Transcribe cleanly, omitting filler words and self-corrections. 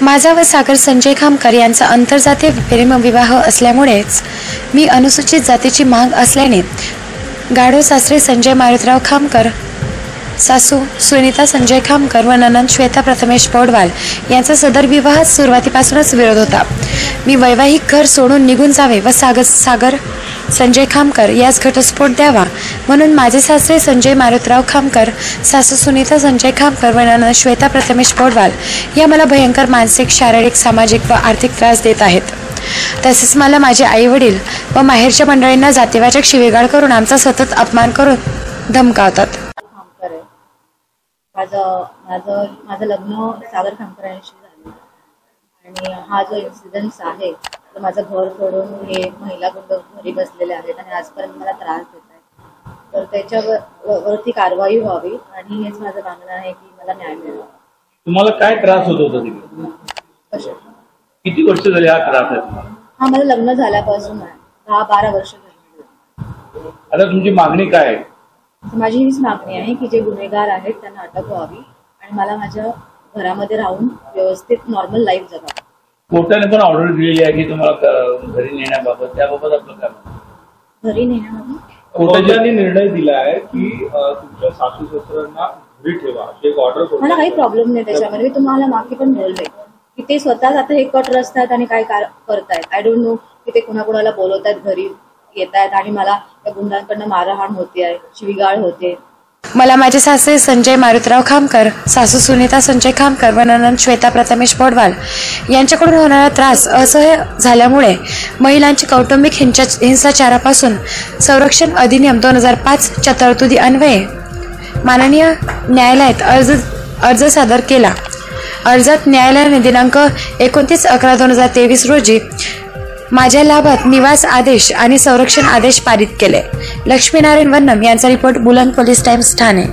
माझा व सागर संजय खामकर यांचा आंतरजातीय प्रेमविवाह असल्यामुळेच मी अनुसूचित जातीची माग असल्याने गाढव सासरे संजय मारुतराव खामकर, सासू सुनीता संजय खामकर व ननंद श्वेता प्रथमेश पौडवाल यांचा सदर विवाहात सुरुवातीपासूनच विरोध होता। मी वैवाहिक घर सोडून निघून जावे व सागर संजय खामकर यास घटस्फोट द्यावा म्हणून माझे सासरे संजय मारुतराव खामकर, सासू सुनीता संजय खामकर व ननंद श्वेता प्रथमेश पौडवाल या मला भयंकर मानसिक, शारीरिक, सामाजिक व आर्थिक त्रास देत आहेत। तसेच मला माझे आई वडील व माहेरच्या मंडळींना जातीवाचक शिवीगाळ करून आमचा सतत अपमान करून धमकावतात। माझं लग्न सागर खामकर यांशी झालं आणि हा जो इन्सिडेंट आहे तर माझं घर सोडून हे महिला गुंड घरी बसलेले आहेत आणि आजपर्यंत मला त्रास देत आहेत, तर त्याच्यावरती कारवाई व्हावी आणि हेच माझं मागणं आहे की मला न्याय मिळावा। तुम्हाला काय त्रास होत होता तिकडे? किती वर्ष झाली हा त्रास आहे तुम्हाला? हा मला लग्न झाल्यापासून आहे, 10-12 वर्ष झाली। आता तुमची मागणी काय आहे? माझी हीच मागणी आहे की जे गुन्हेगार आहेत त्यांना अटक व्हावी आणि मला माझ्या घरामध्ये राहून व्यवस्थित नॉर्मल लाईफ जगावी। कोर्टाने पण ऑर्डर दिलेली आहे की तुम्हाला घरी नेण्याबाबत, त्याबाबत आपलं काय म्हणणं? घरी नेण्याबाबत कोर्टाने निर्णय दिला आहे की तुमच्या सासू सासऱ्यांना घरी ठेवा, एक ऑर्डर। मला काही प्रॉब्लेम नाही त्याच्यामध्ये, मी तुम्हाला मागे पण बोलले की ते स्वतःच आता हे कट रस्त्यात आणि काय करतायत। आय डोंट नो की ते कुणाकुणाला बोलवतायत, घरी येत आहेत आणि मला त्या गुंडांकडनं मारहाण होते आहे, शिवीगाळ होते। मला माझे सासरे संजय मारुतराव खामकर, सासू सुनीता संजय खामकर व ननंद श्वेता प्रथमेश पौडवाल यांच्याकडून होणारा त्रास असह्य झाल्यामुळे महिलांची कौटुंबिक हिंसाचारापासून संरक्षण अधिनियम 2005 च्या तरतुदी अन्वये माननीय न्यायालयात अर्ज सादर केला। अर्जात न्यायालयाने दिनांक 29/11/2023 रोजी माझ्या लाभात निवास आदेश आणि संरक्षण आदेश पारित केले। लक्ष्मीनारायण वन्नम यांचा रिपोर्ट, बुलंद पोलीस टाइम्स, ठाणे।